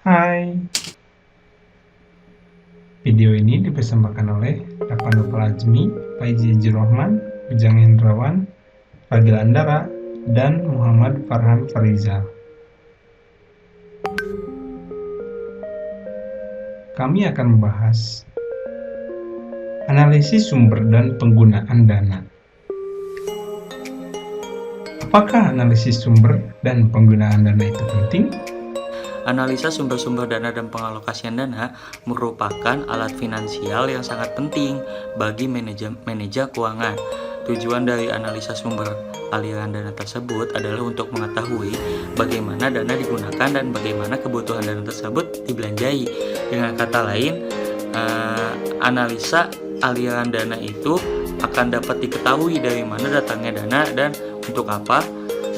Hai, video ini dipersembahkan oleh Rapandu Azmi, Faizi Rahman, Ujang Hendrawan, Fadil Andara, dan Muhammad Farhan Farizal. Kami akan membahas analisis sumber dan penggunaan dana. Apakah analisis sumber dan penggunaan dana itu penting? Analisa sumber-sumber dana dan pengalokasian dana merupakan alat finansial yang sangat penting bagi manajer keuangan. Tujuan dari analisa sumber aliran dana tersebut adalah untuk mengetahui bagaimana dana digunakan dan bagaimana kebutuhan dana tersebut dibelanjai. Dengan kata lain, analisa aliran dana itu akan dapat diketahui dari mana datangnya dana dan untuk apa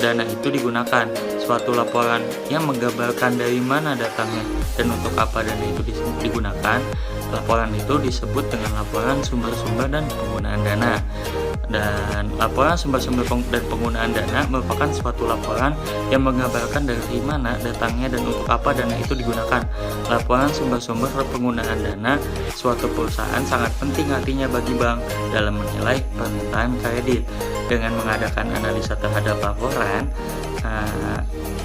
dana itu digunakan. Suatu laporan yang menggambarkan dari mana datangnya dan untuk apa dana itu digunakan, laporan itu disebut dengan laporan sumber-sumber dan penggunaan dana. Dan laporan sumber-sumber dan penggunaan dana merupakan suatu laporan yang menggambarkan dari mana datangnya dan untuk apa dana itu digunakan. Laporan sumber-sumber penggunaan dana suatu perusahaan sangat penting artinya bagi bank dalam menilai permintaan kredit. Dengan mengadakan analisa terhadap laporan,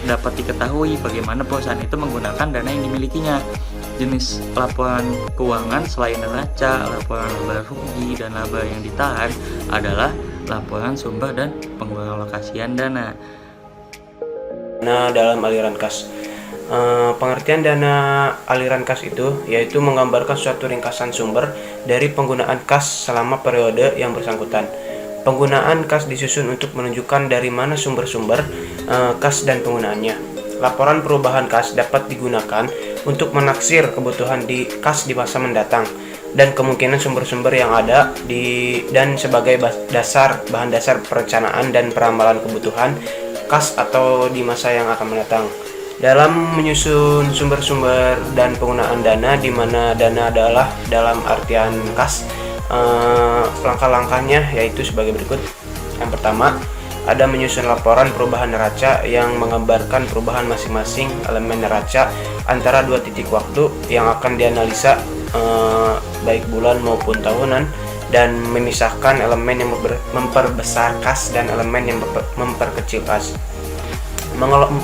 dapat diketahui bagaimana perusahaan itu menggunakan dana yang dimilikinya. Jenis laporan keuangan selain neraca, laporan laba rugi, dan laba yang ditahan adalah laporan sumber dan pengalokasian dana. Dana dalam aliran kas. Pengertian dana aliran kas itu yaitu menggambarkan suatu ringkasan sumber dari penggunaan kas selama periode yang bersangkutan. Penggunaan kas disusun untuk menunjukkan dari mana sumber-sumber kas dan penggunaannya. Laporan perubahan kas dapat digunakan untuk menaksir kebutuhan di kas di masa mendatang dan kemungkinan sumber-sumber yang ada dan sebagai bahan dasar perencanaan dan peramalan kebutuhan kas atau di masa yang akan mendatang. Dalam menyusun sumber-sumber dan penggunaan dana, di mana dana adalah dalam artian kas, langkah-langkahnya yaitu sebagai berikut. Yang pertama, ada menyusun laporan perubahan neraca yang menggambarkan perubahan masing-masing elemen neraca antara dua titik waktu yang akan dianalisa, baik bulan maupun tahunan, dan memisahkan elemen yang memperbesar kas dan elemen yang memperkecil kas.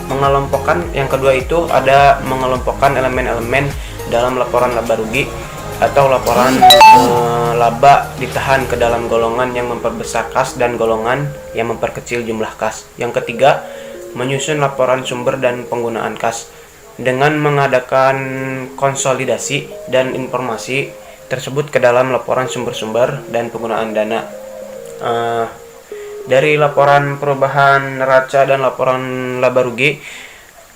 Mengelompokkan yang kedua itu ada mengelompokkan elemen-elemen dalam laporan laba rugi atau laporan laba ditahan ke dalam golongan yang memperbesar kas dan golongan yang memperkecil jumlah kas. Yang ketiga, menyusun laporan sumber dan penggunaan kas dengan mengadakan konsolidasi dan informasi tersebut ke dalam laporan sumber-sumber dan penggunaan dana. Dari laporan perubahan neraca dan laporan laba rugi,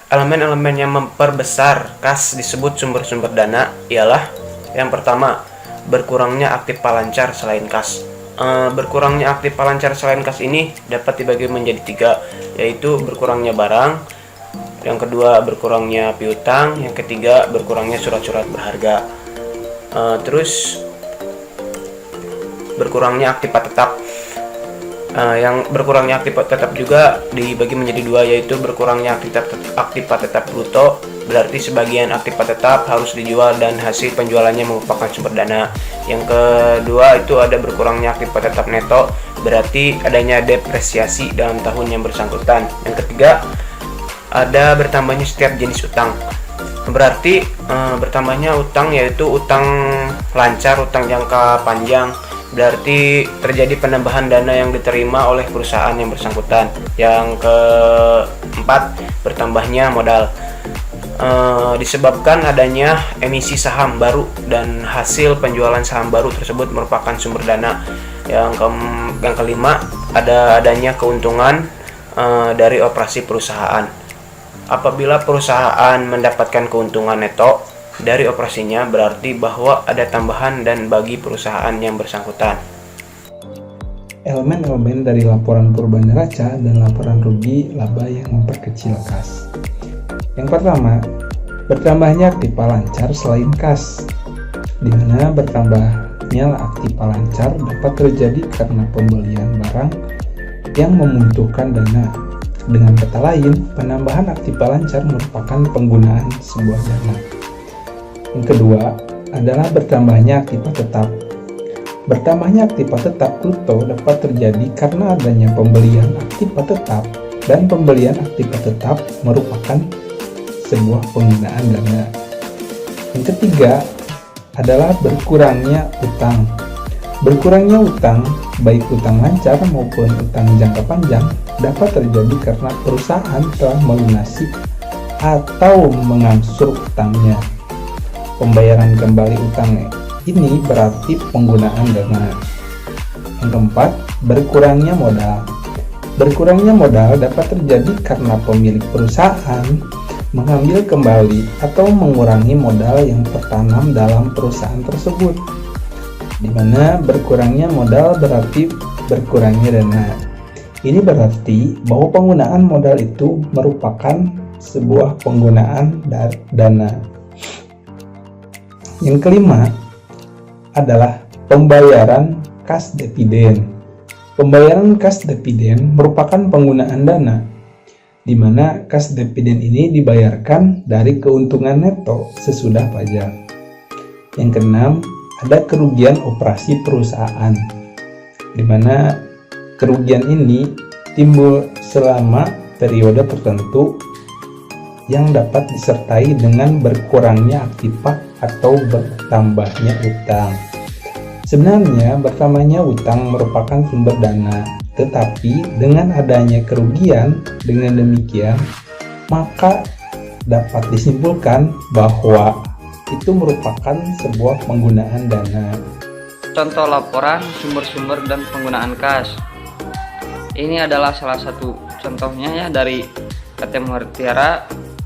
elemen-elemen yang memperbesar kas disebut sumber-sumber dana ialah yang pertama, berkurangnya aktif palancar selain kas. Berkurangnya aktif palancar selain kas ini dapat dibagi menjadi tiga, yaitu berkurangnya barang, yang kedua berkurangnya piutang, yang ketiga berkurangnya surat-surat berharga. Terus berkurangnya aktiva tetap. Yang berkurangnya aktiva tetap juga dibagi menjadi dua, yaitu berkurangnya aktiva tetap bruto, berarti sebagian aktiva tetap harus dijual dan hasil penjualannya merupakan sumber dana. Yang kedua itu ada berkurangnya aktiva tetap neto, berarti adanya depresiasi dalam tahun yang bersangkutan. Yang ketiga ada bertambahnya setiap jenis utang, berarti bertambahnya utang yaitu utang lancar, utang jangka panjang, berarti terjadi penambahan dana yang diterima oleh perusahaan yang bersangkutan. Yang keempat, bertambahnya modal, disebabkan adanya emisi saham baru dan hasil penjualan saham baru tersebut merupakan sumber dana. Yang kelima, adanya keuntungan dari operasi perusahaan. Apabila perusahaan mendapatkan keuntungan neto dari operasinya, berarti bahwa ada tambahan dan bagi perusahaan yang bersangkutan. Elemen-elemen dari laporan perubahan neraca dan laporan rugi laba yang memperkecil kas. Yang pertama, bertambahnya aktiva lancar selain kas, di mana bertambahnya aktiva lancar dapat terjadi karena pembelian barang yang membutuhkan dana Dengan kata lain, penambahan aktiva lancar merupakan penggunaan sebuah dana. Yang kedua adalah bertambahnya aktiva tetap. Bertambahnya aktiva tetap Pluto dapat terjadi karena adanya pembelian aktiva tetap, dan pembelian aktiva tetap merupakan sebuah penggunaan dana. Yang ketiga adalah berkurangnya utang. Berkurangnya utang, baik utang lancar maupun utang jangka panjang, dapat terjadi karena perusahaan telah melunasi atau mengangsur utangnya. Pembayaran kembali utang ini berarti penggunaan dana. Yang keempat, berkurangnya modal. Berkurangnya modal dapat terjadi karena pemilik perusahaan mengambil kembali atau mengurangi modal yang tertanam dalam perusahaan tersebut, di mana berkurangnya modal berarti berkurangnya dana. Ini berarti bahwa penggunaan modal itu merupakan sebuah penggunaan dana. Yang kelima adalah pembayaran kas dividen. Pembayaran kas dividen merupakan penggunaan dana, di mana kas dividen ini dibayarkan dari keuntungan neto sesudah pajak. Yang keenam, ada kerugian operasi perusahaan, di mana kerugian ini timbul selama periode tertentu yang dapat disertai dengan berkurangnya aktiva atau bertambahnya utang. Sebenarnya bertambahnya utang merupakan sumber dana, tetapi dengan adanya kerugian, dengan demikian maka dapat disimpulkan bahwa itu merupakan sebuah penggunaan dana. Contoh laporan sumber-sumber dan penggunaan kas. Ini adalah salah satu contohnya ya dari PT Mutiara.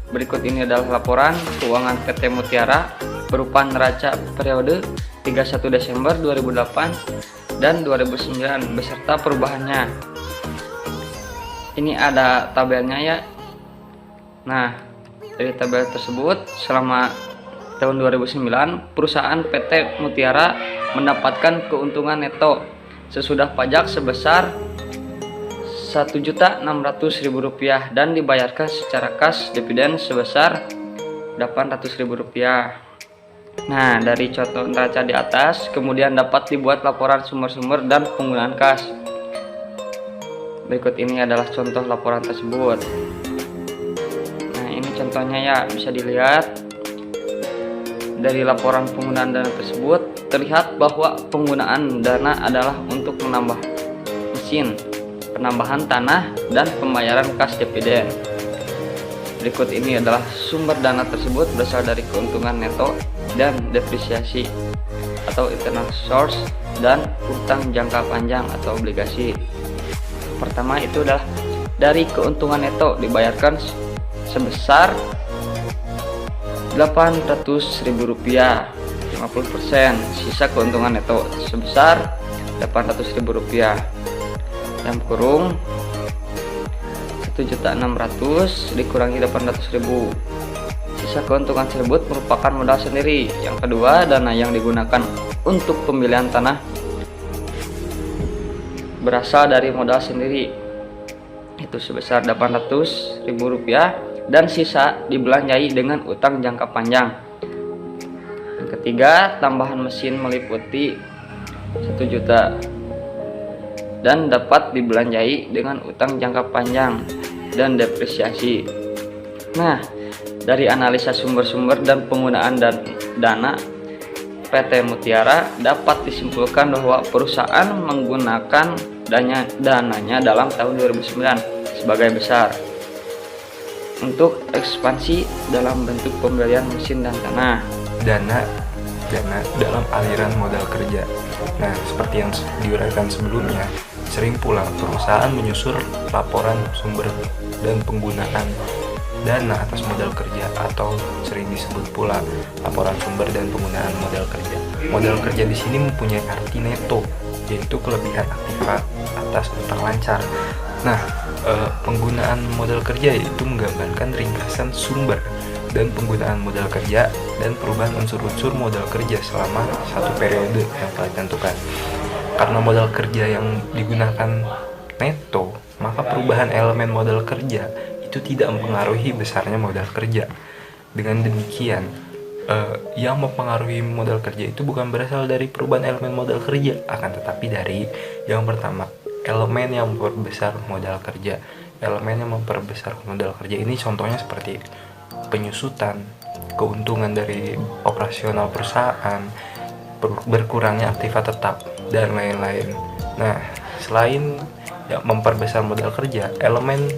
Berikut ini adalah laporan keuangan PT Mutiara berupa neraca periode 31 Desember 2008 dan 2009 beserta perubahannya. Ini ada tabelnya ya. Nah, dari tabel tersebut selama tahun 2009 perusahaan PT Mutiara mendapatkan keuntungan neto sesudah pajak sebesar Rp1.600.000 dan dibayarkan secara kas dividen sebesar Rp800.000. Nah, dari contoh neraca di atas kemudian dapat dibuat laporan sumber-sumber dan penggunaan kas. Berikut ini adalah contoh laporan tersebut. Nah, ini contohnya ya, bisa dilihat dari laporan penggunaan dana tersebut terlihat bahwa penggunaan dana adalah untuk menambah mesin, penambahan tanah, dan pembayaran kas dividen. Berikut ini adalah sumber dana tersebut berasal dari keuntungan neto dan depresiasi atau internal source dan utang jangka panjang atau obligasi. Pertama itu adalah dari keuntungan neto dibayarkan sebesar Rp800.000, 50%. Sisa keuntungan neto sebesar Rp800.000. Dalam kurung 1.600.000 dikurangi 800.000. Sisa keuntungan tersebut merupakan modal sendiri. Yang kedua, dana yang digunakan untuk pembelian tanah berasal dari modal sendiri, itu sebesar Rp800.000 dan sisa dibelanjai dengan utang jangka panjang. Yang ketiga, tambahan mesin meliputi 1 juta dan dapat dibelanjai dengan utang jangka panjang dan depresiasi. Nah, dari analisa sumber-sumber dan penggunaan dana PT Mutiara dapat disimpulkan bahwa perusahaan menggunakan dananya dalam tahun 2009 sebagai besar untuk ekspansi dalam bentuk pembelian mesin dan tanah. Dana dalam aliran modal kerja. Nah, seperti yang diuraikan sebelumnya, sering pula perusahaan menyusun laporan sumber dan penggunaan dana atas modal kerja, atau sering disebut pula laporan sumber dan penggunaan modal kerja. Modal kerja di sini mempunyai arti neto, yaitu kelebihan aktiva atas utang lancar. Nah, penggunaan modal kerja itu menggambarkan ringkasan sumber dan penggunaan modal kerja dan perubahan unsur-unsur modal kerja selama satu periode yang telah ditentukan. Karena modal kerja yang digunakan neto, maka perubahan elemen modal kerja itu tidak mempengaruhi besarnya modal kerja. Dengan demikian, yang mempengaruhi modal kerja itu bukan berasal dari perubahan elemen modal kerja, akan tetapi dari yang pertama, elemen yang memperbesar modal kerja. Elemen yang memperbesar modal kerja ini contohnya seperti penyusutan, keuntungan dari operasional perusahaan, berkurangnya aktiva tetap, dan lain-lain. Nah, selain memperbesar modal kerja, elemen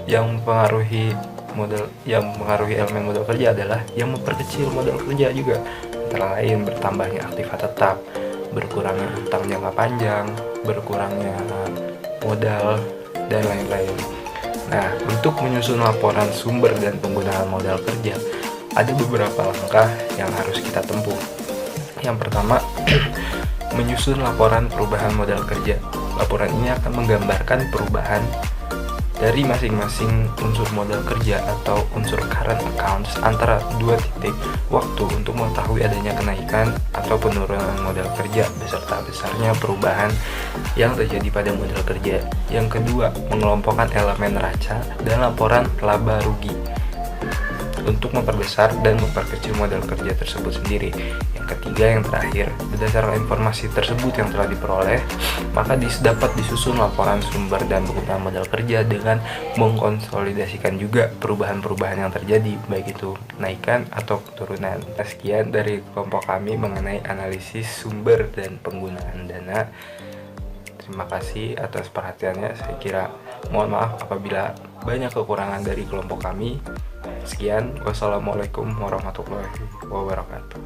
yang mempengaruhi elemen modal kerja adalah yang memperkecil modal kerja juga, antara lain bertambahnya aktiva tetap, berkurangnya utang jangka panjang, berkurangnya modal, dan lain-lain. Nah, untuk menyusun laporan sumber dan penggunaan modal kerja, ada beberapa langkah yang harus kita tempuh. Yang pertama, menyusun laporan perubahan modal kerja. Laporan ini akan menggambarkan perubahan dari masing-masing unsur modal kerja atau unsur current accounts antara dua titik waktu untuk mengetahui adanya kenaikan atau penurunan modal kerja beserta besarnya perubahan yang terjadi pada modal kerja. Yang kedua, mengelompokkan elemen neraca dan laporan laba rugi untuk memperbesar dan memperkecil modal kerja tersebut sendiri. Yang ketiga, yang terakhir, berdasarkan informasi tersebut yang telah diperoleh, maka dapat disusun laporan sumber dan penggunaan modal kerja dengan mengkonsolidasikan juga perubahan-perubahan yang terjadi, baik itu naikan atau turunan. Sekian dari kelompok kami mengenai analisis sumber dan penggunaan dana. Terima kasih atas perhatiannya. Saya kira mohon maaf apabila banyak kekurangan dari kelompok kami. Sekian, wassalamualaikum warahmatullahi wabarakatuh.